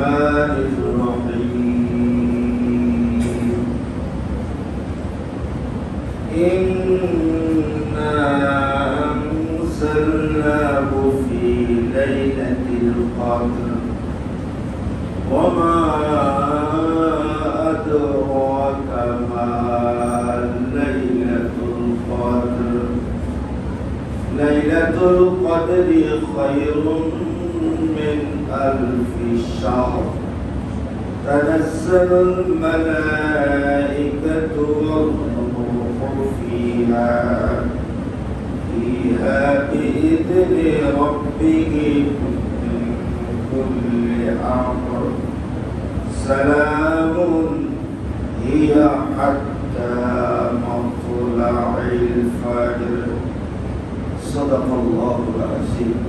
الرحمن الرحيم إنا أنزلناه في ليلة القدر وما أدراك ما ليلة القدر ليلة القدر خير من 1000 شهر تنزل الملائكة والروح فيها بإذن ربهم من كل أمر سلام هي حتى مطلع الفجر صدق الله العظيم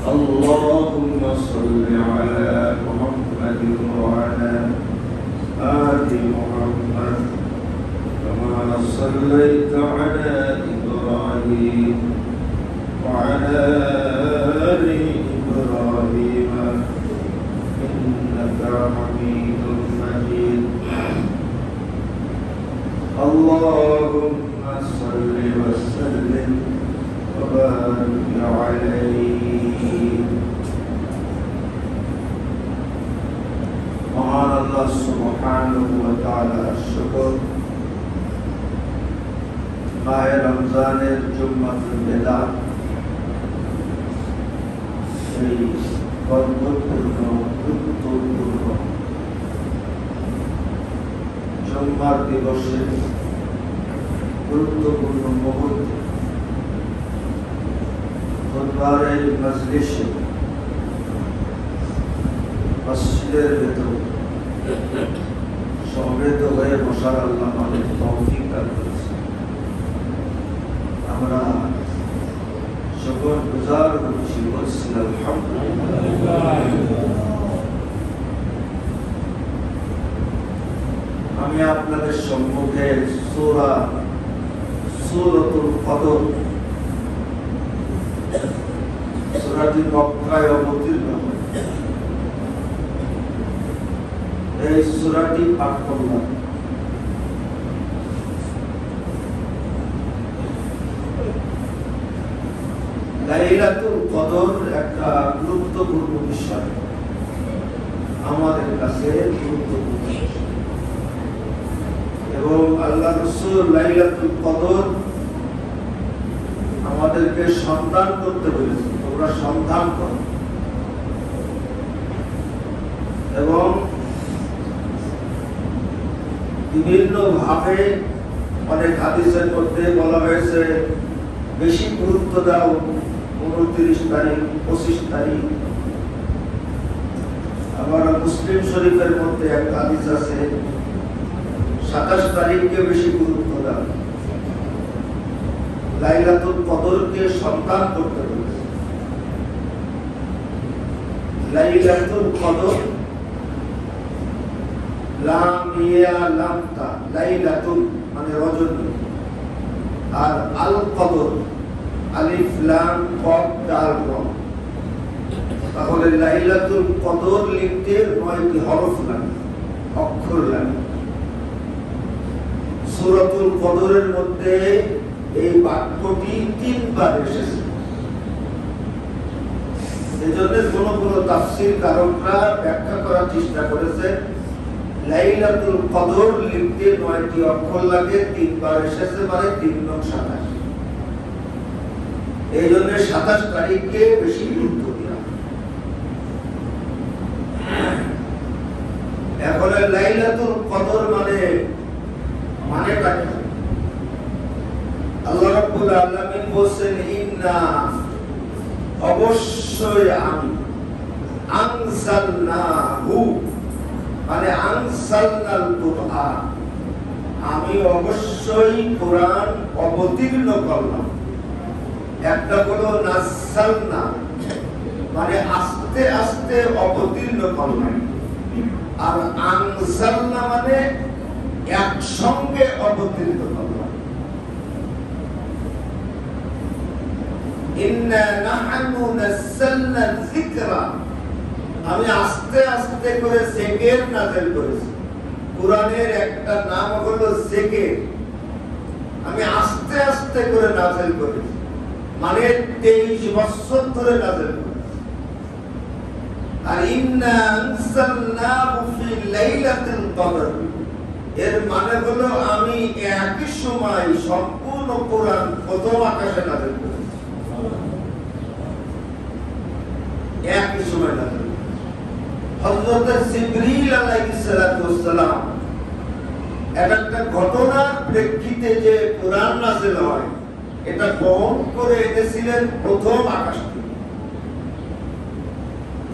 اللهم صل على محمد وعلى آل محمد كما صليت على إبراهيم وعلى آل إبراهيم إنك حميد مجيد اللهم صل وسلم وبارك عليه মহান আল্লাহ সুবহানাহু ওয়া তাআলার শুকর মাহে রমজানের জুম্মাতুল বিদা সেই বরকতপূর্ণ গুরুত্বপূর্ণ জুম্মার দিবসে গুরুত্বপূর্ণ মুহূর্তে খুতবার মজলিসে মসজিদের ভেতর সমবেত হয়ে বসার আল্লাহ আমাদের তৌফিক দান করেছেন আমরা শুকরগুজার হচ্ছি বলছি আলহামদুলিল্লাহ আমি আপনাদের সম্মুখে সূরাতুল কদর সূরাটি মক্কায় অবতীর্ণ এই সূরাটি পাঠ করলাম লাইলাতুল কদর একটা গুরুত্বপূর্ণ বিষয় আমাদের কাছে গুরুত্বপূর্ণ এবং আল্লাহ রাসূল লাইলাতুল কদর আমাদেরকে সন্ধান করতে বলেছেন তোমরা সন্ধান করো এবং বিভিন্ন ভাবে অনেক হাদিসের মধ্যে বলা হয়েছে বেশি গুরুত্ব দাও 29 তারিখ 25 তারিখ আবার মুসলিম শরীফের মধ্যে এক হাদিস আছে 27 তারিখকে বেশি গুরুত্ব দাও লাইলাতুল কদরকে সন্ধান করতে বলেছে লাইলাতুল কদর লাম ইয়া লাম তা লাইলাতুল মানে রজনী আর আল কদর আলিফ লাম কফ দাল র তাহলে লাইলাতুল কদর লিখতে 9টি হরফ লাগে অক্ষর লাগে সূরাতুল কদরের মধ্যে এই বাক্যটি 3 বার এসেছে এজন্য কোন তাফসীর কারকরা ব্যাখ্যা করার চেষ্টা করেছে লাইলাতুল কদর লিখতে 9টি অক্ষর লাগে 3 বার এসেছে মানে 3 নং 27 এইজন্য 27 তারিখকে বেশি গুরুত্ব দেওয়া এখন লাইলাতুল কদর মানে কাকে আল্লাহ রাব্বুল আলামিন বলেন ইন্না অবশ্যই আমি আনসালনাহু মানে আনসালনাল কুরআন আমি অবশ্যই কোরআন অবতীর্ণ করলাম একটা হলো নাসালনা মানে আস্তে আস্তে অবতীর্ণ করলাম আর আনসালনা মানে একসঙ্গে অবতীর্ণ করলাম ইন্না নাহনু নাযালনা যিকরা আমি আস্তে আস্তে করে জিকির নাযিল করেছি। কোরআনের একটা নাম হলো জিকির। আমি আস্তে আস্তে করে নাযিল করেছি, মানে 23 বছর ধরে নাযিল করেছি। আর ইন্না আনসালনাহু ফি লাইলাতুল কদর, এর মানে হলো আমি একই সময় সম্পূর্ণ কোরআন প্রথম আকাশে নাযিল করেছি, একই সময় নাযিল। হযরত জিবরীল আলাইহিস সালাতু ওয়াস সালাম একটা ঘটনার প্রেক্ষিতে যে কোরআন নাযিল হয় এটা বহন করে এনেছিলেন প্রথম আকাশ থেকে,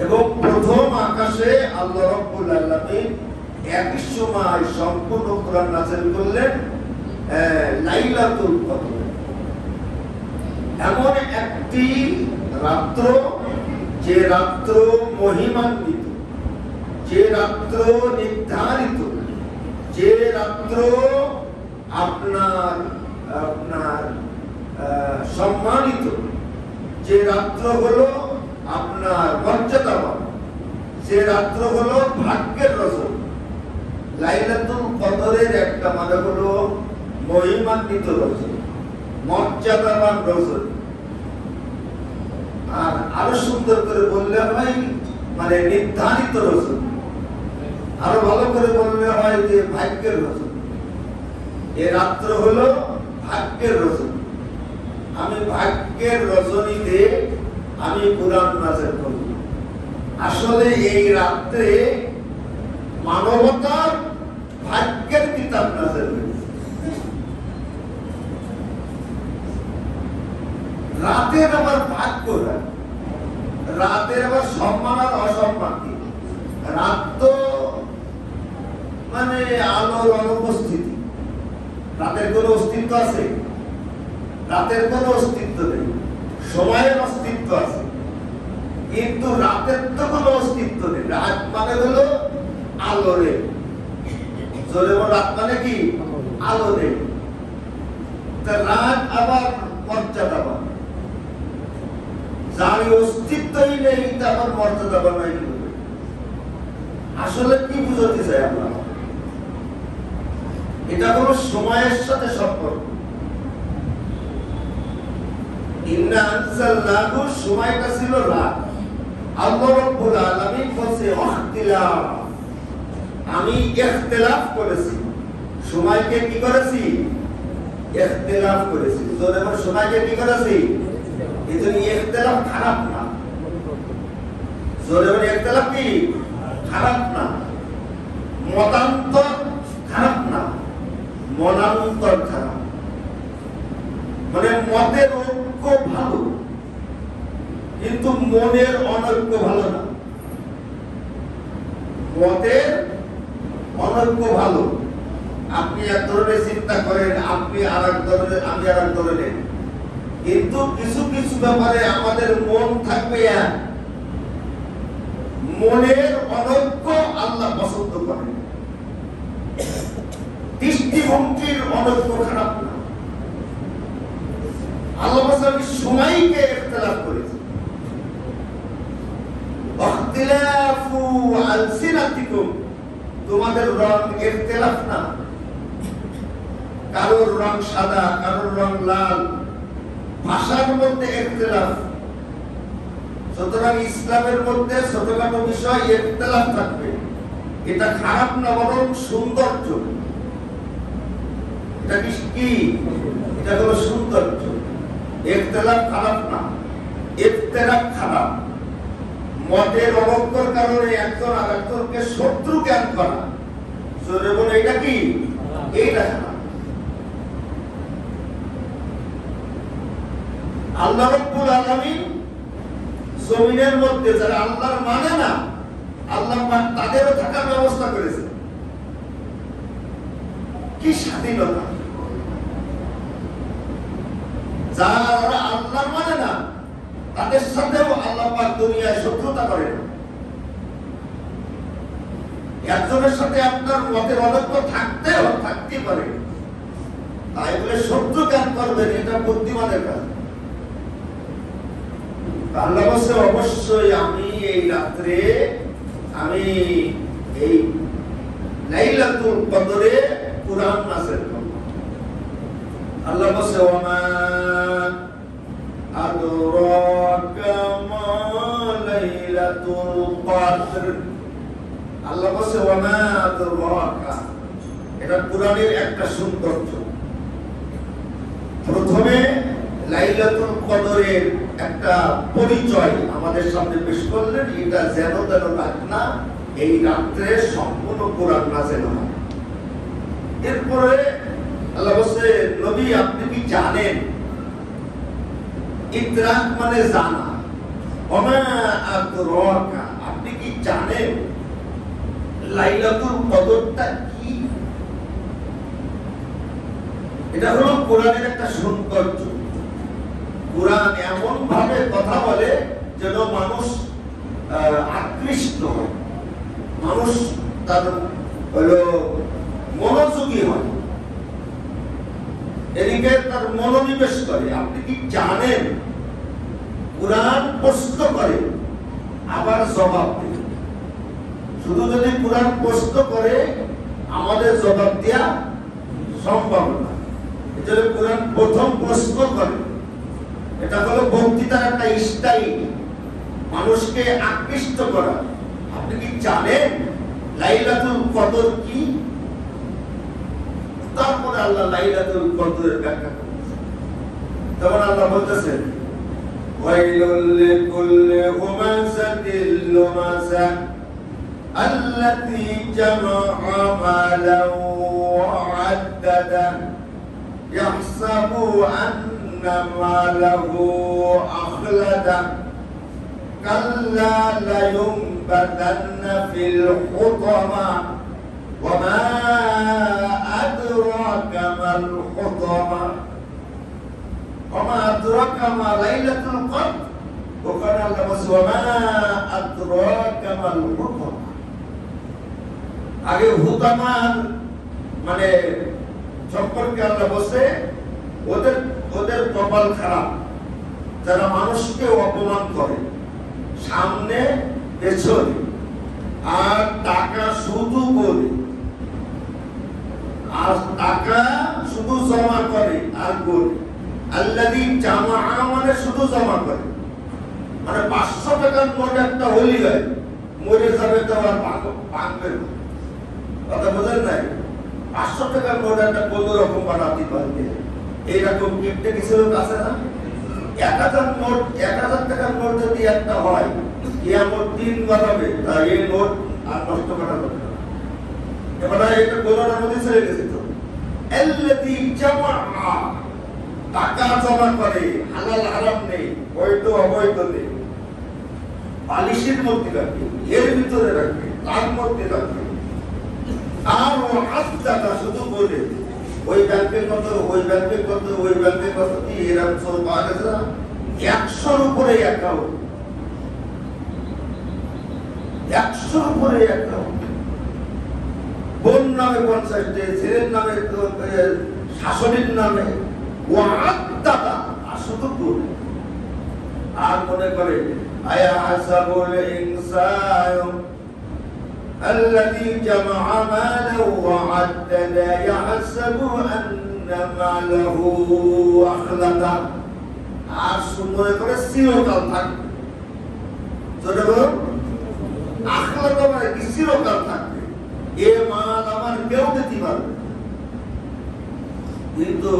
এবং প্রথম আকাশে আল্লাহ রাব্বুল আলামিন একই সময় সম্পূর্ণ কোরআন নাযিল করলেন লাইলাতুল কদর। এমন একটি রাত্র, যে রাত্র মহিমান্বিত, যে রাত্র নির্ধারিত, যে রাত্র আপনার আপনার সম্মানিত, যে রাত্র হলো আপনার মর্যাদাবান, যে রাত্র হলো ভাগ্যের রজনী। লাইলাতুল কদরের একটা মানে হলো মহিমান্বিত রজনী, মর্যাদাবান রজনী। আর আরো সুন্দর করে বললে হয় মানে নির্ধারিত রজনী, আরো ভালো করে বললে হয় যে ভাগ্যের রজনী। এ রাত্র হলো ভাগ্যের রজনী। আমি ভাগ্যের রজনীতে আমি কোরআন নাযিল করব। আসলে এই রাত্রে মানবতার ভাগ্যের কিতাব নাযিল হয়েছে। রাতের আবার ভাগ্য না, রাতের আবার সম্মান আর অসম্মান কি? রাত তো মানে আলোর অনুপস্থিতি, রাতের কোন অস্তিত্ব আছে? রাতের কোন অস্তিত্ব নেই। সময়ের অস্তিত্ব আছে, কিন্তু রাতের তো কোনো অস্তিত্ব নেই। রাত মানে হলো আলোরে, জোরে বল, রাত মানে কি? আলোরে। রাত আবার মর্যাদাবান, যার অস্তিত্বই নেই তা আবার মর্যাদাবান হয় কি? আসলে কি বুঝতে চাই আমরা? এটা কোনো সময়ের সাথে সম্পর্ক। ইন্না আনসালনাহু, সময়টা ছিল রাত। আল্লাহ রাব্বুল আলামিন বলছে ইখতিলাফ, আমি ইখতিলাফ করেছি। সময়কে কি করেছি? ইখতিলাফ করেছি। জোরে বল, সময়কে কি করেছি? এজন্য ইখতিলাফ খারাপ না। জোরে বল, ইখতিলাফ কি খারাপ না, মতান্তর খারাপ না, মনান্তর খারাপ। মানে মতের ঐক্য ভালো, কিন্তু মনের অনৈক্য ভালো না। মতের অনৈক্য ভালো, আপনি এক ধরনের চিন্তা করেন, আপনি আর এক ধরনের, আমি আর এক ধরনের, কিন্তু কিছু কিছু ব্যাপারে আমাদের মন থাকবে এক। মনের অনৈক্য আল্লাহ পছন্দ করেন। দৃষ্টিভঙ্গির অনৈক্য খারাপ না। আল্লাহ সময়কে ইখতিলাফ করেছে। ইখতিলাফু আলসিনাতিকুম, তোমাদের রং ইখতিলাফ না। কারোর রং সাদা, কারোর রং লাল, ভাষার মধ্যে ইখতিলাফ। সুতরাং ইসলামের মধ্যে ছোটখাটো বিষয় ইখতিলাফ থাকবে, এটা খারাপ না, বরং সৌন্দর্য। এটা কি? এটা হলো সৌন্দর্য। ইখতিলাফ খারাপ না, ইখতিলাফ খারাপ। মতের অবজ্ঞার কারণে একজন আরেকজনকে শত্রু জ্ঞান করা, জোরে বলে এটা কি? এইটা খারাপ। আল্লাহ রাব্বুল আলামিন জমিনের মধ্যে যারা আল্লাহর মানে না, আল্লাহ তাদেরও থাকার ব্যবস্থা করেছে। কি স্বাধীনতা! যারা আল্লাহর মানে না তাদের সাথেও আল্লাহ পাক দুনিয়ায় শত্রুতা করেন। একজনের সাথে আপনার মতের অনৈক্য থাকতে পারে, তাই বলে শত্রু জ্ঞান করবেন, এটা বুদ্ধিমানের কাজ। আল্লাহ বলছে অবশ্যই আমি এই রাত্রে আমি এই লাইলাতুল কদরে কুরআন নাযিল করব। আল্লাহ বলে ওয়ামা আদরাকা মা লাইলাতুল কদর। আল্লাহ বলে ওয়ামা আদরাকা, এটা কুরআনের একটা সৌন্দর্য। প্রথমে লাইলাতুল কদরের একটা পরিচয় আমাদের সামনে পেশ করলেন। এটা যেন তেন রাত না, এই রাত্রে সম্পূর্ণ কোরআন নাযিল হয়। এরপরে আল্লাহ বলছে নবী আপনি কি জানেন? ইদরাক মানে জানা। ওমা আদরাকা, আপনি কি জানেন লাইলাতুল কদরটা কি? এটা হলো কোরআনের একটা সৌন্দর্য। কোরআন এমন ভাবে কথা বলে যেন মানুষ আকৃষ্ট হয়, মানুষ তার হলো মনোযোগী হয়, এদিকে তার মনোনিবেশ করে। আপনি কি জানেন? কোরআন প্রশ্ন করে আবার জবাব দেয়। শুধু যদি কোরআন প্রশ্ন করে আমাদের জবাব দেওয়া সম্ভব না। এজন্য কোরআন প্রথম প্রশ্ন করে। এটা হলো বক্তৃতার একটা স্টাইল, মানুষকে আকৃষ্ট করা। আপনি কি জানেন লাইলাতুল কদর কি? তারপরে আল্লাহ লাইলাতুল কদরের ব্যাখ্যা করেছেন। যেমন আল্লাহ বলতেছেন ওয়াইলুল লিকুল্লি হুমাযাতিল লুমাযা আল্লাযী জামাআ মালান ওয়া আদ্দাদা ইয়াহসাবু আন্না মালাহু আখলাদা কাল্লা লায়ুনবাযান্না ফিল হুতামা ওয়ামা আদরাকা মাল হুতামা ওয়ামা আদরাকা মা লাইলাতুল কদর। ওখানে আল্লাহ বলেছে ওয়ামা আদরাকা মাল হুতামা। আগে হুতামার মানে সম্পর্কে আল্লাহ বলছে ওদের কপাল খারাপ, যারা মানুষকে অপমান করে সামনে পেছনে, আর টাকা শুধু করে, আর টাকা শুধু জমা করে আর করে। আল্লাযী জামাআ মানে শুধু জমা করে, মানে 500 টাকার নোট একটা হলি হয়, মরে যাবে তো আর ভাঙবে না। কথা বোঝেন নাই? 500 টাকার নোট একটা কোন রকম বানাতে পারবে, এইরকম কিপটে কিছু লোক আছে না? 1000 নোট, 1000 টাকার নোট যদি একটা হয়, কিয়ামত দিন বানাবে, তা এই নোট আর নষ্ট করা যাবে না। এবার এটা কোরআনের মধ্যে চলে গেছে। তো আল্লাযী জামাআ, টাকা জমা করে, হালাল হারাম নেই, বৈধ অবৈধ নেই, পালিশের মধ্যে রাখবে, এর ভিতরে রাখবে, তার মধ্যে রাখবে। আর ও আস্তাটা শুধু বলে ওই ব্যাংকের কত, ওই ব্যাংকের কত, ওই ব্যাংকের কত, কি এরকম সব পাওয়া গেছে না? 100-র উপরে অ্যাকাউন্ট, 100-র উপরে অ্যাকাউন্ট। বোন নামে 50টা, ছেলের নামে, শাশুড়ির নামে, ও আত্মাটা শুধু বলে। আর মনে করে আয়া হাসাবুল ইনসানু আল্লাযী জামাআ মালাহু ওয়া আদ্দাদা ইয়াহসাবু আন্না মালাহু আখলাদা। আর মনে করে চিরকাল থাকবে। যদি বলুন আখলাদা মানে কি? চিরকাল থাকবে। এ মাল আমার কেউ দিতে পারবে। কিন্তু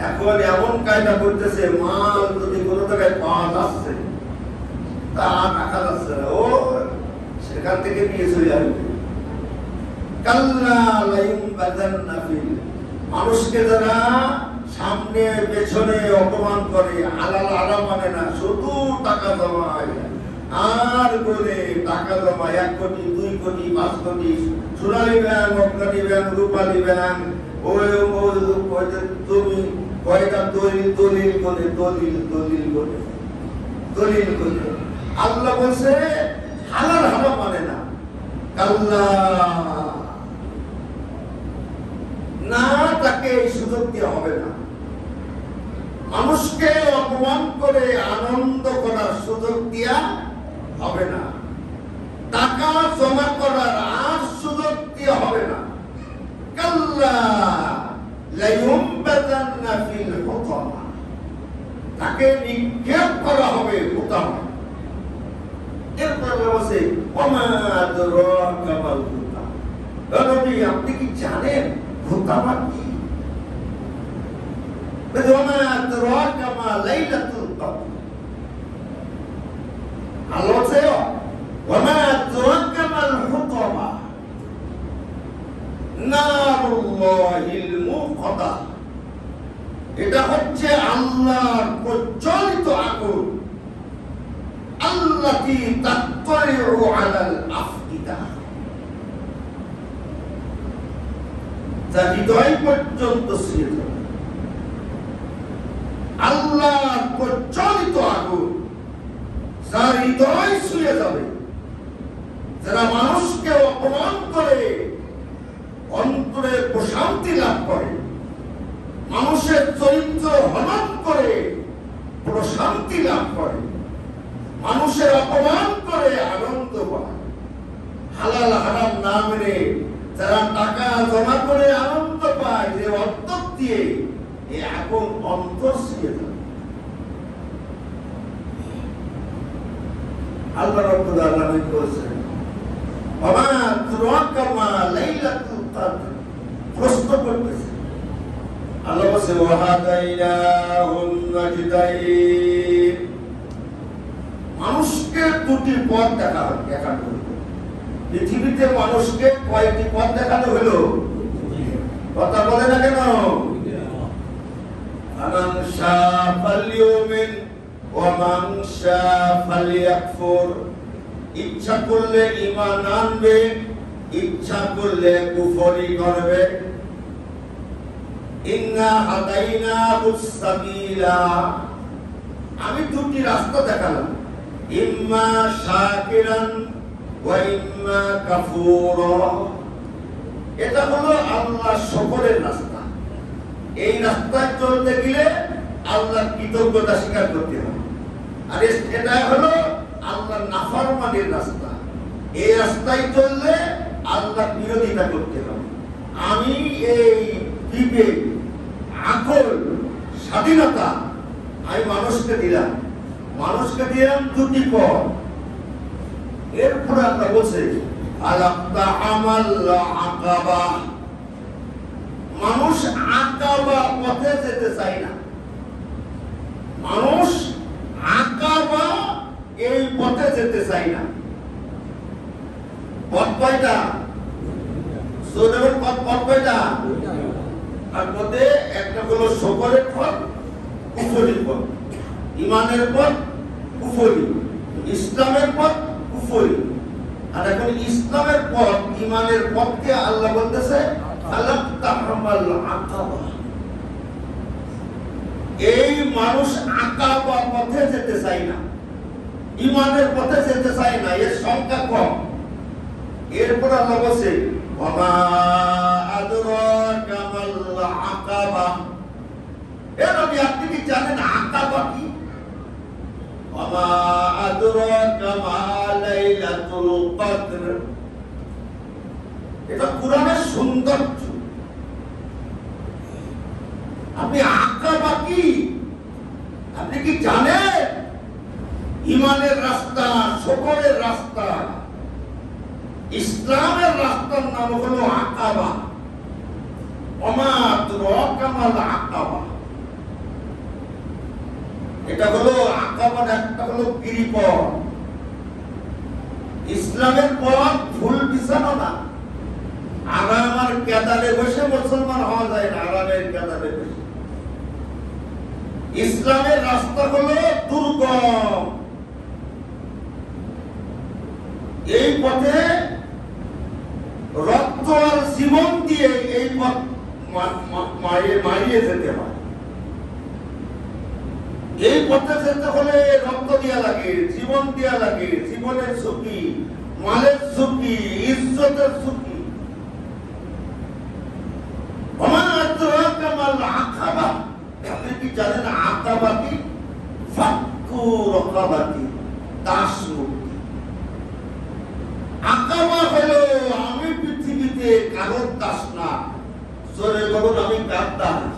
এখন এমন কায়দা করতেছে, মাল যদি কোনো জায়গায় পাওয়া যাচ্ছে তা টাকা যাচ্ছে না, ও সেখান থেকে নিয়ে চলে আসবে। কাল্লা লায়ুনবাযান্না ফিল, মানুষকে যারা সামনে পেছনে অপমান করে, হালাল হারাম মানে না, শুধু টাকা জমা হয় আর করে টাকা জমা 1 কোটি 2 কোটি 5 কোটি, সোনালী ব্যাংক, অফগানি ব্যাংক, রূপালী ব্যাংক, ওই তুমি কয়টা দলিল দলিল করে দলিল দলিল করে দলিল করে। আল্লাহ বলছে হালাল হারাম মানে না। কাল্লা না, তাকে এই সুযোগ দেওয়া হবে না। মানুষকে অপমান করে আনন্দ করার সুযোগ দিয়া হবে না, টাকা জমা করার আর সুযোগ দিয়ে হবে না। কাল্লা লায়ুমবাযান্না ফিল হুতামা, তাকে নিক্ষেপ করা হবে হুতামা। এরপর বলছে ওমা আদরাকা মাল হুতামা, নবী আপনি কি জানেন হুতামা কি? ওমা আদরাকা মা লাইলাতুল কদর, আল্লাহ বলছে ওমা আদরাকা মাল হুতামা নারুল্লাহিল মুকাদ্দা, এটা হচ্ছে আল্লাহর প্রজ্বলিত আগুন, আল্লাতী তাত্তারিউ আলাল আফইদা, যা হৃদয় পর্যন্ত ছুঁয়ে যাবে। আল্লাহর প্রজ্বলিত আগুন যা হৃদয় ছুঁয়ে যাবে। যারা মানুষকে অপমান করে অন্তরে প্রশান্তি লাভ করে, মানুষের চরিত্র হনন করে প্রশান্তি লাভ করে, মানুষের অপমান করে আনন্দ পায়, হালাল হারাম না মেনে যারা টাকা জমা করে আনন্দ পায়, যে অর্থ দিয়ে এই আগুন অন্তর ছুঁয়ে যায়। আল্লাহ রাব্বুল আলামিন বলেছেন ওমা আদরাকা মা লাইলাতুল কদর, প্রশ্ন করতেছে আল্লাহ বলেছে ওয়াহাদাইনাহুন নাজদাইন, মানুষকে দুটি পথ দেখানো হলো। পৃথিবীতে মানুষকে কয়টি পথ দেখানো হলো? কথা বলে না কেন? আমান শাআ ফালইউমিন ওয়া মান শাআ ফালইয়াকফুর, ইচ্ছা করলে ঈমান আনবে, ইচ্ছা করলে কুফরি করবে। ইন্না হাদাইনাহুস সাবিলা, আমি দুটি রাস্তা দেখালাম, ইম্মা শাকিরান ওয়া ইম্মা কাফুরা। এটা হলো আল্লাহর শকরের রাস্তা। এই রাস্তায় চলতে গেলে আল্লাহর কৃতজ্ঞতা স্বীকার করতে হবে। আর এটা হলো আল্লাহর নাফরমানির রাস্তা। এই রাস্তায় চললে আল্লাহর বিরোধিতা করতে হবে। আমি এই বিবেক, আকল, স্বাধীনতা আমি মানুষকে দিলাম দুটি পথ। এরপরে আমরা বলছি আলাক্তা আমাল আকাবা, মানুষ আকাবা পথে যেতে চায় না। মানুষ আকাবা এই পথে যেতে চায় না। পথ কয়টা? পথ কয়টা? তার মধ্যে একটা হলো শকরের পথ, কুফরির পথ, ইমানের পথ কুফরি, ইসলামের পথ কুফরি। আর এখন ইসলামের পথ, ইমানের পথকে আল্লাহ বলতেছে আলাক্তা আমাল আকাবা। এই মানুষ আকাবা পথে যেতে চায় না, ইমানের পথে যেতে চায় না, এর সংখ্যা কম। এরপর আল্লাহ বলছে ওমা আদরাকা মাল আকাবা, এ নবী আপনি কি জানেন আকাবা কি? ওমা আদরাকা মা লাইলাতুল কদর, এটা কুরআনের সৌন্দর্য। আপনি আকাবা কি আপনি কি জানেন? ইমানের রাস্তা, শকরের রাস্তা, ইসলামের রাস্তার নাম হলো আকাবা। ওমা আদরাকা মাল আকাবা, এটা হলো আকাবার একটা হলো গিরিপথ। ইসলামের পথ ফুল বিছানো না, আরাম আর কেদারে বসে মুসলমান হওয়া যায় না, আরামের কেদারে বসে। ইসলামের রাস্তা হলো দুর্গম। এই পথে রক্ত আর জীবন দিয়ে এই পথ মারিয়ে যেতে হয়। এই পথে যেতে হলে রক্ত দেওয়া লাগে, জীবন দেওয়া লাগে, জীবনের ঝুঁকি, মালের ঝুঁকি, ইজ্জতের ঝুঁকি। আপনি কি জানেন আকাবাতি ফাক্কু রাকাবাতি, দাস মুক্তি। আকাবা হলো আমি পৃথিবীতে কারোর দাস না। জোরে বলুন, আমি কার দাস?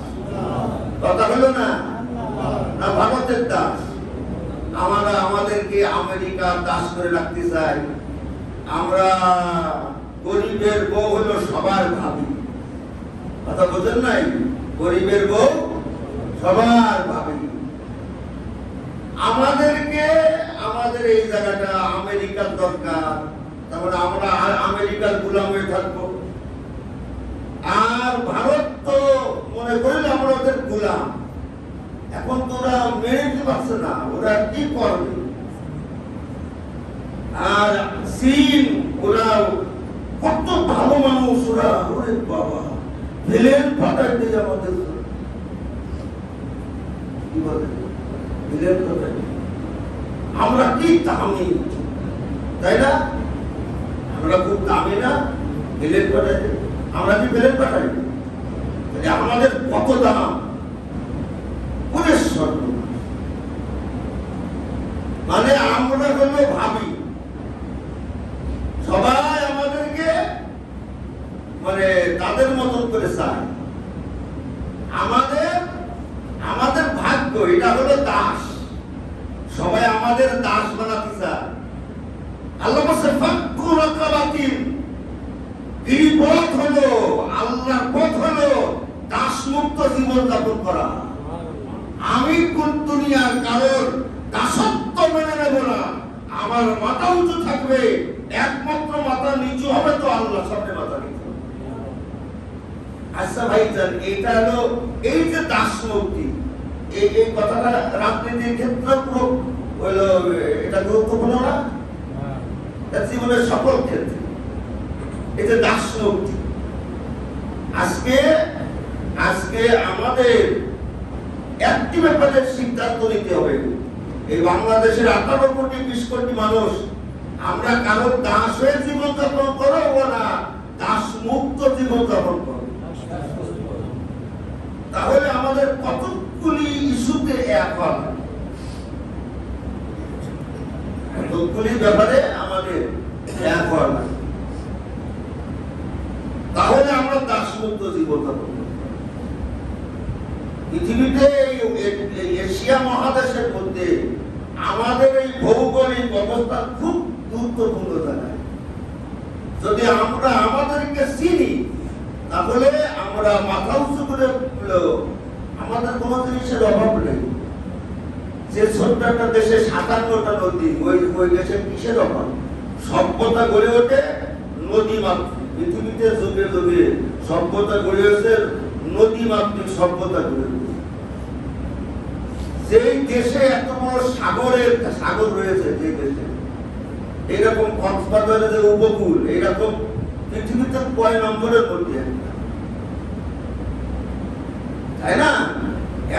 কথা হলো না? না ভারতের দাস? আমরা আমাদেরকে আমেরিকার দাস করে রাখতে চাই। আমরা গরিবের বউ হলো সবার ভাবি। কথা বোঝেন নাই? গরিবের বউ সবার ভাবি। আমাদেরকে আমাদের এই জায়গাটা আমেরিকার দরকার, তারপরে আমরা আমেরিকার গোলাম হয়ে থাকবো। আর ভারত তো মনে করিল আমরা ওদের গোলাম। এখন তো ওরা মেনে নিতে পারছে না, ওরা কি করবে? আর চীন, ওরা কত ভালো মানুষ, ওরা ওরে বাবা ভিলেন পাঠাই দিয়ে আমাদের কি বলে ভিলেন পাঠাই। আমরা কি দামি, তাই না? আমরা খুব দামি না? ভিলেন পাঠাই, আমরা কি ভিলেন পাঠাই? আমাদের কত দাম! মানে আমরা হলো ভাবি, সবাই আমাদেরকে মানে তাদের মতন করে চায়। আমাদের ভাগ্য এটা হলো দাস, সবাই আমাদের দাস বানাতে চায়। আল্লাহ বলছে ফাক্কু রাকাবাতিন, এই পথ হলো আল্লাহর পথ হলো দাস মুক্ত জীবন যাপন করা। আমি কোন দুনিয়ার কারোর দাসত্ব মেনে নেব না। আমার মাথা উঁচু থাকবে, একমাত্র মাথা নিচু হবে তো আল্লাহ সামনে মাথা নিচু। আচ্ছা ভাইজান, এটা হলো এই যে দাস মুক্তি, এই কথাটা রাজনীতির ক্ষেত্রে হলো এটা গুরুত্বপূর্ণ না? জীবনের সকল ক্ষেত্রে এই যে দাস মুক্তি। আজকে আমাদের একটি ব্যাপারে সিদ্ধান্ত নিতে হবে। এই বাংলাদেশের 18 কোটি 20 কোটি মানুষ, আমরা কারোর দাস হয়ে জীবন যাপন করবো না, দাস মুক্ত জীবন যাপন করবো। তাহলে আমাদের কতগুলি ইস্যুতে এক হবে, কতগুলি ব্যাপারে আমাদের এক হবে, তাহলে আমরা দাস মুক্ত জীবন যাপন করব। পৃথিবীতে এশিয়া মহাদেশের মধ্যে আমাদের এই ভৌগোলিক অবস্থা খুব গুরুত্বপূর্ণ জায়গায়। যদি আমরা আমাদেরকে চিনি, তাহলে আমরা মাথা উঁচু করে আমাদের কোনো জিনিসের অভাব নেই। যে ছোট্ট একটা দেশে 57টা নদী, ওই দেশে কিসের অভাব? সভ্যতা গড়ে ওঠে নদী মাতৃক। পৃথিবীতে যুগে যুগে সভ্যতা গড়ে ওঠে নদী মাতৃক সভ্যতা গড়ে ওঠে। যেই দেশে এত বড় সাগর রয়েছে, যে দেশে এইরকম কক্সবাজারের যে উপকূল, এইরকম পৃথিবীতে কয় নম্বরের মধ্যে, তাই না?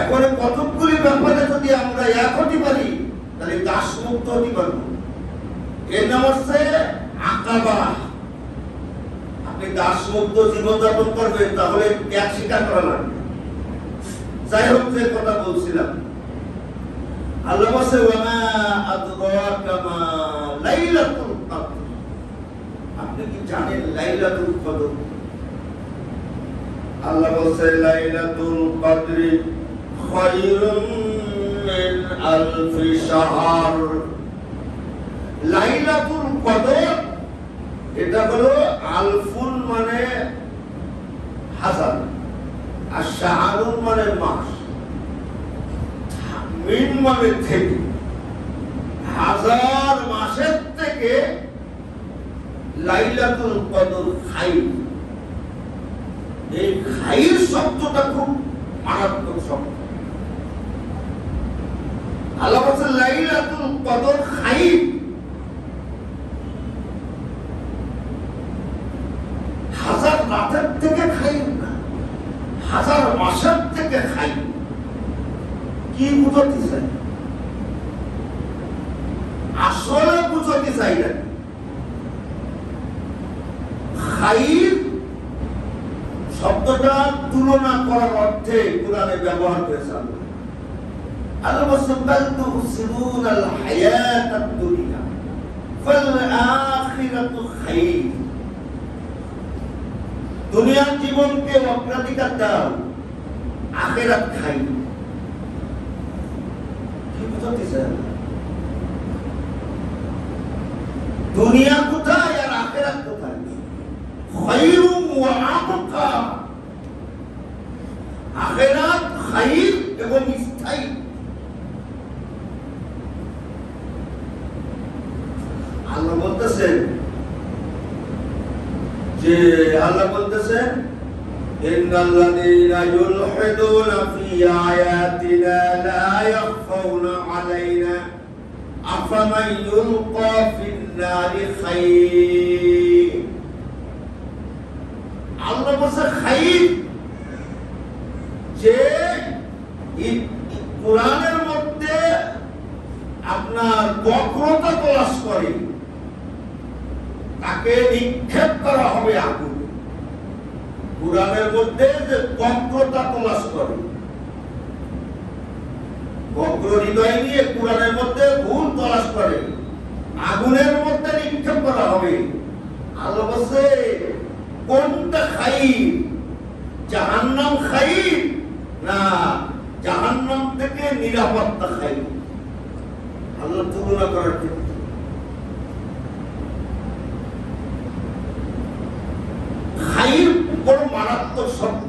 এখন কতগুলি ব্যাপারে যদি আমরা এক হতে পারি, তাহলে দাস মুক্ত হতে পারবো। এর নাম হচ্ছে আকাবা। আপনি দাস মুক্ত জীবনযাপন করবেন, তাহলে ত্যাগ স্বীকার করা লাগবে। যাই হোক, যে কথা বলছিলাম, আল্লাহ বলছে ওয়ামা আদরাকা মা লাইলাতুল কদর। আপনি কি জানেন লাইলাতুল কদর? আল্লাহ বলছে লাইলাতুল কদরি খায়রুম মিন আলফি শাহর। লাইলাতুল কদর এটা হলো আলফুন মানে হাজার, আর শাহরুন মানে মাস, মিন মানে থেকে। হাজার মাসের থেকে লাইলাতুল কদর খাইর। এই খাইর শব্দটা খুব মারাত্মক শব্দ। আল্লাহ বলেন লাইলাতুল কদর খাইর। হাজার রাতের থেকে খাইর না, হাজার মাসের থেকে খাইর। কি বুঝতে চাই? আসলে বুঝতে চাই না। খাইর শব্দটা তুলনা করার অর্থে কোরআনে ব্যবহার করেছে। আল্লাহ বলেন বাল তুসিরুনাল হায়াতাদ দুনিয়া ফাল আখিরাতু খায়র। দুনিয়ার জীবনকে অগ্রাধিকার দাও, আখিরাত খাই। কি বুঝাতেছে? দুনিয়া কোথায় আর আখিরাত কোথায়? খায়রুম ওয়া আবকা। আখিরাত খায়র এবং স্থায়ী। আল্লাহ বলতেছেন যে ইন্নাল্লাযীনা ইউলহিদুনা ফী আয়াতিনা লা ইয়াখফাউনা আলাইনা আফামান ইউলকা ফিন-নারি খায়র। আল্লাহ বলেছে খায়র, যে কোরআনের মধ্যে আপনার বক্রতা তলাশ করে তাকে নিক্ষেপ করা হবে আগুন। কোরআনের মধ্যে যে বক্রতা তলাশ করে, বক্র হৃদয় নিয়ে কোরআনের মধ্যে ভুল তলাশ করে, আগুনের মধ্যে নিক্ষেপ করা হবে। আল্লাহ বলছে কোনটা খায়র? জাহান্নাম খায়র না জাহান্নাম থেকে নিরাপত্তা খায়র? আল্লাহ তুলনা করার ক্ষেত্রে খায়র বড় মারাত্মক শব্দ।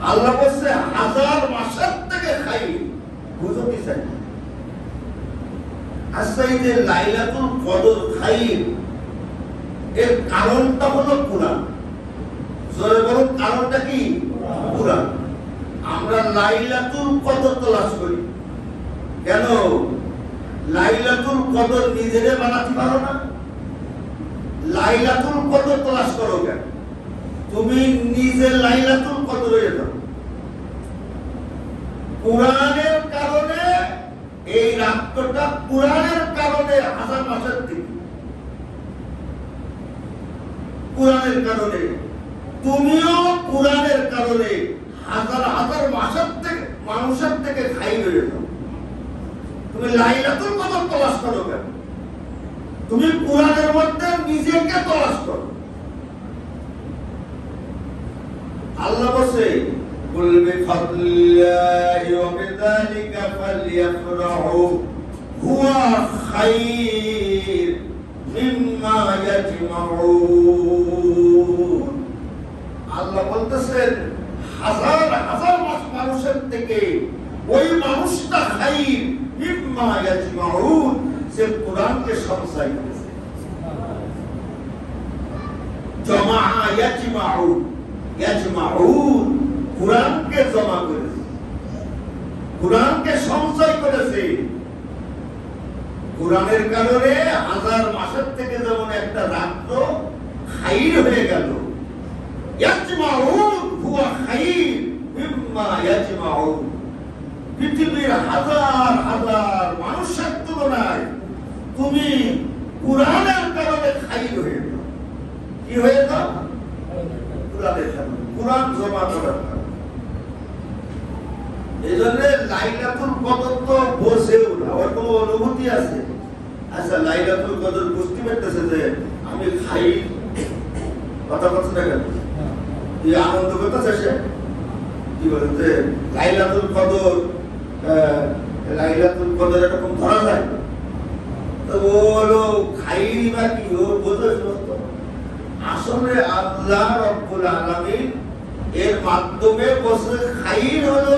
আল্লাহ বলছে 1000 মাসের থেকে খায়র। বুঝতে চাই আচ্ছা, এই যে লাইলাতুল কদর খায়র, এর কারণটা হলো কোরআন। জোরে বলুন, কারণটা কি? কোরআন। আমরা লাইলাতুল কদর তলাশ করি কেন? লাইলাতুল কদর নিজেরে বানাতে পারো না? লাইলাতুল কদর তলাশ করো কেন? তুমি নিজে লাইলাতুল কদর হয়ে যাও। কোরআনের কারণে এই রাতটা, কোরআনের কারণে 1000 মাসের থেকে, কোরআনের কারণে তুমিও কোরআনের কারণে 1000 মাসের থেকে মানুষের থেকে খাই হয়ে যাও। তুমি লাইলাতুল কদর তলাশ করো কেন? তুমি কোরআনের মধ্যে নিজেকে তলাশ করো। আল্লাহ বলে কুল বিফাদলিল্লাহি ওয়া বিযালিকা ফালইফরাহু হুয়া খায়র মিম্মা ইয়াজমাউন। আল্লাহ বলতেছেন 1000 মানুষের থেকে ওই মানুষটা খায়র মিম্মা ইয়াজমাউন, যে কোরআনকে সঞ্চয় করেছে। জমা ইয়াজমাউন, ইয়াজমাউন কোরআনকে জমা করেছে, কোরআনকে সঞ্চয় করেছে। কোরআনের কারণে 1000 মাসের থেকে যেমন একটা রাত্র খায়র হয়ে গেল। ইয়াজমাউন হুয়া খায়র মিম্মা ইয়াজমাউন। পৃথিবীর 1000 মানুষের তুলনায় তুমি কোরআনের কারণে খায়র হয়ে যাও। কি হয়ে যাও? কোরআনের কারণে, কোরআন জমা করার কারণে। এই জন্য লাইলাতুল কদর তো বোঝেও না, ওর কোনো অনুভূতি আছে? আচ্ছা, লাইলাতুল কদর বুঝতে পারতেছে যে আমি খাই, কথা বলছে না কেন? কি আনন্দ করতেছে সে? কি বলেন যে লাইলাতুল কদর, লাইলাতুল কদর এরকম ধরা যায়? তো বলো খাই বা কি, ও বোঝে সমস্ত। আসলে আল্লাহ রাব্বুল আলামিন এর মাধ্যমে বসে খাইর হলো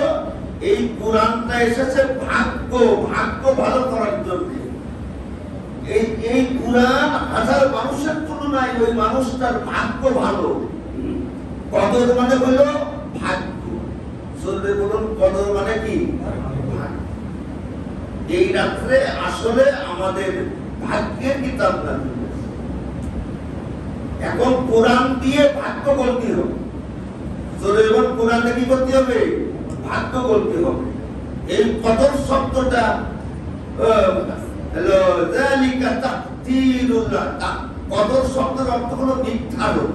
এই কোরআনটা এসেছে ভাগ্য ভালো করার জন্য। এই কোরআন 1000 মানুষের তুলনায় ওই মানুষটার ভাগ্য ভালো। কদর মানে হলো ভাগ্য। শুনলে বলুন, কদর মানে কি? এই রাত্রে আসলে আমাদের ভাগ্যের কিতাব না। এখন কোরআন দিয়ে ভাগ্য বলতে হবে। এবং কোরআনে কি করতে হবে? ভাগ্য বলতে হবে। এই কদর শব্দটা হলো যালিকা তাকদীরুল্লাহ। কদর শব্দের অর্থ হলো নির্ধারণ।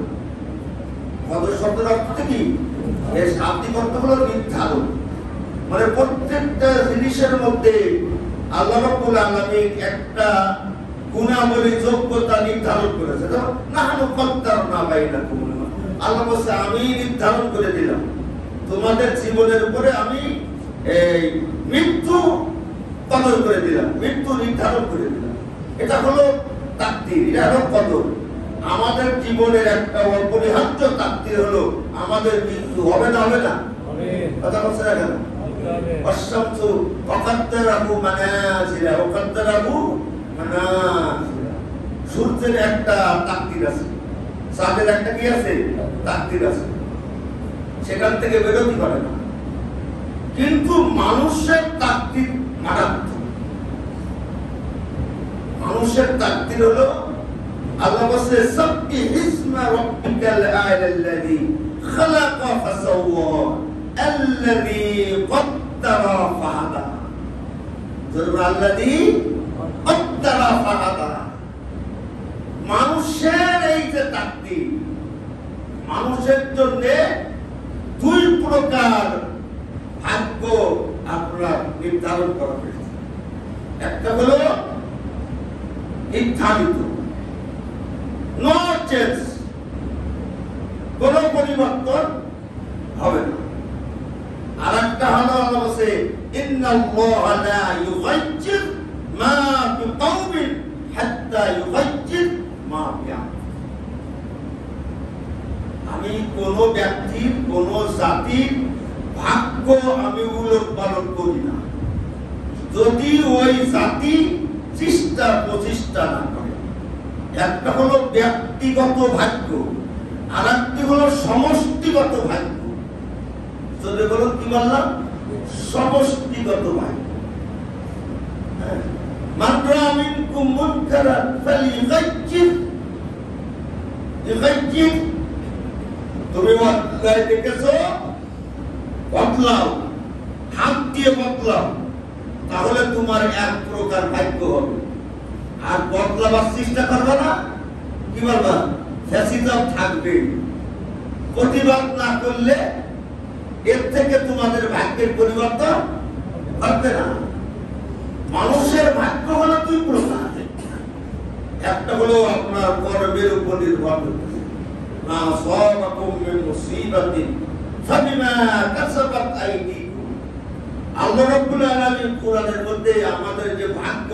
কদর শব্দের অর্থ কি? এর শাব্দিক অর্থ হলো নির্ধারণ। মানে প্রত্যেকটা জিনিসের মধ্যে আল্লাহ রাব্বুল আলামিন একটা গুণাবলী যোগ্যতা নির্ধারণ করেছে। নাহনু কদ্দারনা বাইনাকুম, আল্লাহ বলছে আমি নির্ধারণ করে দিলাম তোমাদের জীবনের উপরে, আমি এই মৃত্যু কদর করে দিলাম, মৃত্যু নির্ধারণ করে দিলাম। এটা হলো তাকদীর, এটা হলো কদর। আমাদের জীবনের একটা অপরিহার্য তাকদীর হলো আমাদের মৃত্যু হবে না, হবে না? কথা বলছে না কেন? অশামসু ওয়াকাদ্দারাহু মানাজিলা, ওয়াকাদ্দারাহু মানাজিলা। সূর্যের একটা তাকদীর আছে, চাঁদের একটা কি আছে? তাকদীর আছে, সেখান থেকে বেরোতে পারে না। কিন্তু মানুষের তাকদীর মারাত্মক। মানুষের তাকদীর হলো আল্লাহ বলছে সাব্বিহ ইসমা রাব্বিকাল আ'লাল্লাযী খালাকা ফাসাওয়া আল্লাযী কদ্দারা ফাহাদা। আল্লাযী কদ্দারা ফাহাদা। মানুষের এই যে তাকদীর, মানুষের জন্য দুই প্রকার ভাগ্য আপনার নির্ধারণ করা হয়েছে। একটা হলো নির্ধারিত, নো চেঞ্জ, কোনো পরিবর্তন হবে না। আর একটা হলো আল্লাহ বলেছে ইন্নাল্লাহা লা ইউগাইয়্যির মা বিকাওমিন হাত্তা ইউগাইয়্যির মা বিআনফুসিহিম। আমি কোন ব্যক্তির, কোন জাতির ভাগ্য আমি উলট পালট করি না যদি ওই জাতি চেষ্টা প্রচেষ্টা না করে। একটা হলো ব্যক্তিগত ভাগ্য, আর একটি হলো সমষ্টিগত ভাগ্য। যদি বলো কি বললাম? সমষ্টিগত ভাগ্য। মান রাআ মিনকুম মুনকারান ফালিয়ুগাইয়্যির, ইউগাইয়্যির। তুমি অন্যায় দেখেছো, বদলাও, হাত দিয়ে বদলাও, তাহলে তোমার এক প্রকার ভাগ্য হবে। আর বদলাবার চেষ্টা করবে না, কি বলবা? ফ্যাসিজম থাকবে। প্রতিবাদ না করলে এর থেকে তোমাদের ভাগ্যের পরিবর্তন হবে না। মানুষের ভাগ্য হলো দুই প্রকার। একটা হলো আপনার কর্মের উপর নির্ভর করতেছে। মা আসাবাকুম মিন মুসিবাতিন ফাবিমা কাসাবাত আইদিকুম। আল্লাহ রাব্বুল আলামিন কোরআনের মধ্যে আমাদের যে ভাগ্য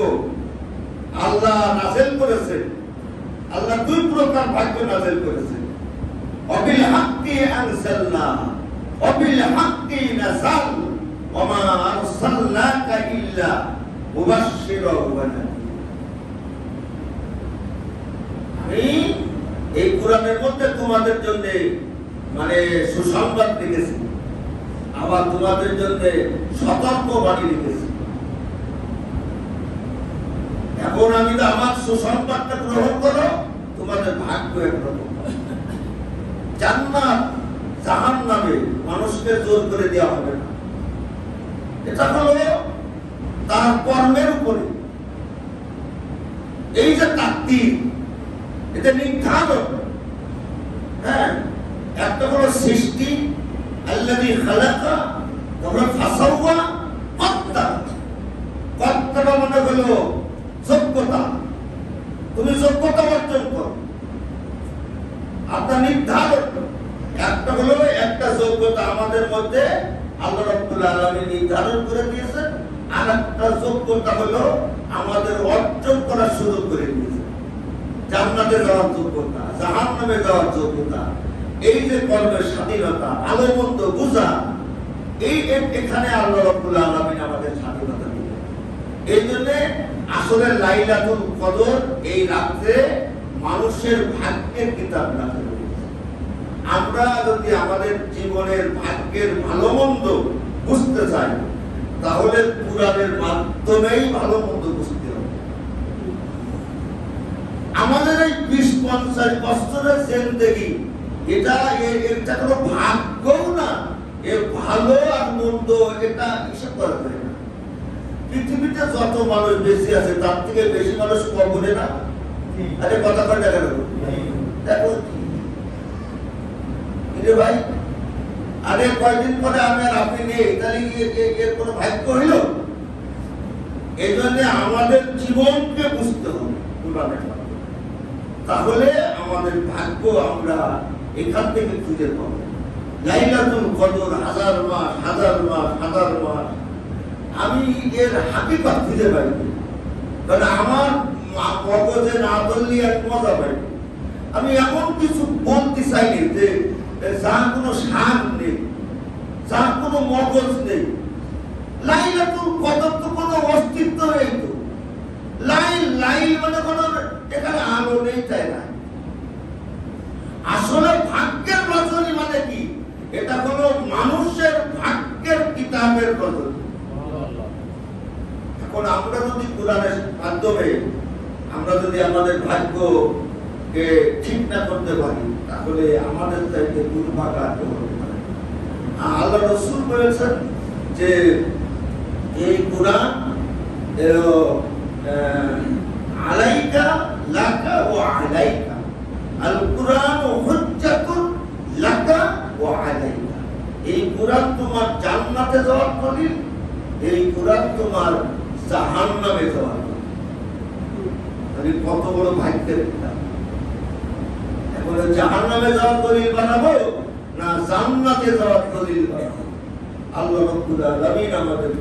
আল্লাহ নাযিল করেছে, আল্লাহ দুই প্রকার ভাগ্য নাযিল করেছে। ওয়াবিল হাক্কি আনসালনা ওয়াবিল হাক্কি নাযাল ওয়া মা আরসালনাকা ইল্লা মুবাশশিরাও ওয়া নাযীরা। আমি এই কোরআনের মধ্যে তোমাদের জন্য মানে সুসংবাদ লিখেছি, আবার তোমাদের জন্য সতর্ক বাণী লিখেছি। এখন আমি তো আমার সুসংবাদটা গ্রহণ করো, তোমাদের ভাগ্য একরকম। জান্নাত জাহান্নামে মানুষকে জোর করে দেওয়া হবে না। এটা হলো তার কর্মের উপরে। এই যে তাকদীর, এটা নির্ধারণ। হ্যাঁ, একটা হলো সৃষ্টি, আল্লাযী খালাকা, তারপরে ফাসাওয়া, কদ্দারা। কদ্দারা মানে হলো যোগ্যতা, তুমি যোগ্যতা অর্জন করো। আপনার নির্ধারণ একটা হলো, একটা যোগ্যতা আমাদের মধ্যে আল্লাহ রাব্বুল আলামিন নির্ধারণ করে দিয়েছেন। আর একটা যোগ্যতা হলো আমাদের অর্জন করার সুযোগ করে দিয়েছেন। জান্নাতে যাওয়ার যোগ্যতা, জাহান্নামে যাওয়ার যোগ্যতা, এই যে কর্মের স্বাধীনতা, ভালো মন্দ বুঝা, এই এখানে আল্লাহ রাব্বুল আলামিন আমাদের স্বাধীনতা দিলেন। এই জন্য আসলে লাইলাতুল কদর এই রাতে মানুষের ভাগ্যের কিতাব রাখা হয়েছে। আমরা যদি আমাদের জীবনের ভাগ্যের ভালো মন্দ বুঝতে চাই, তাহলে কুরআনের মাধ্যমেই ভালো মন্দ বুঝতে হবে। আমাদের এই 20-50 বছরের জিন্দেগি, এটা কোনো ভাগ্যও না, এ ভালো আর মন্দ এটা হিসাব করা যায় না। পৃথিবীতে যত মানুষ বেশি আছে তার থেকে বেশি মানুষ কবরে না। আরে কথা কয় দেখা গেল, দেখো ভাই, আরে কয়দিন পরে আমি আর আপনি নেই, তাহলে এর কোনো ভাগ্য হইল? এই জন্য আমাদের জীবনকে বুঝতে হবে কোরআনের মাধ্যমে। তাহলে আমাদের ভাগ্য আমরা এখান থেকে খুঁজে পাবো। লাইলাতুল কদর হাজার মাস হাজার মাস হাজার মাস, আমি এর হাকিকত খুঁজে পাই, কারণ আমার মগজে না বললে এক মজা পাই। আমি এমন কিছু বলতে চাইনি যে যার কোনো সার নেই, যার কোনো মগজ নেই। লাইলাতুল কদর তো কোনো অস্তিত্ব নেই। তো লাইল লাইল মানে কোনো এখানে আলো নেই, তাই না? আসলে ভাগ্যের রচনী মানে কি? এটা কোনো মানুষের ভাগ্যের কিতাবের রচনী। এখন আমরা যদি কোরআনের মাধ্যমে আমরা যদি আমাদের ভাগ্যকে ঠিক না করতে পারি, তাহলে আমাদের চাইতে দুর্ভাগা কেউ হতে পারে। আল্লাহ রাসূল বলেছেন যে এই কোরআন আলাইকা লাকা ওয়া আলাইকা, আল কুরআন হুজ্জাতুন লাকা ওয়া আলাইকা। এই কোরআন তোমার জান্নাতে যাওয়ার দলিল, এই কোরআন তোমার জাহান্নামে যাওয়ার দলিল। তাহলে কত বড় ভাগ্যের কিতাব! এখন জাহান্নামে যাওয়ার দলিল বানাবো না জান্নাতে যাওয়ার দলিল বানাবো? আল্লাহ রাব্বুল আলামিন আমাদের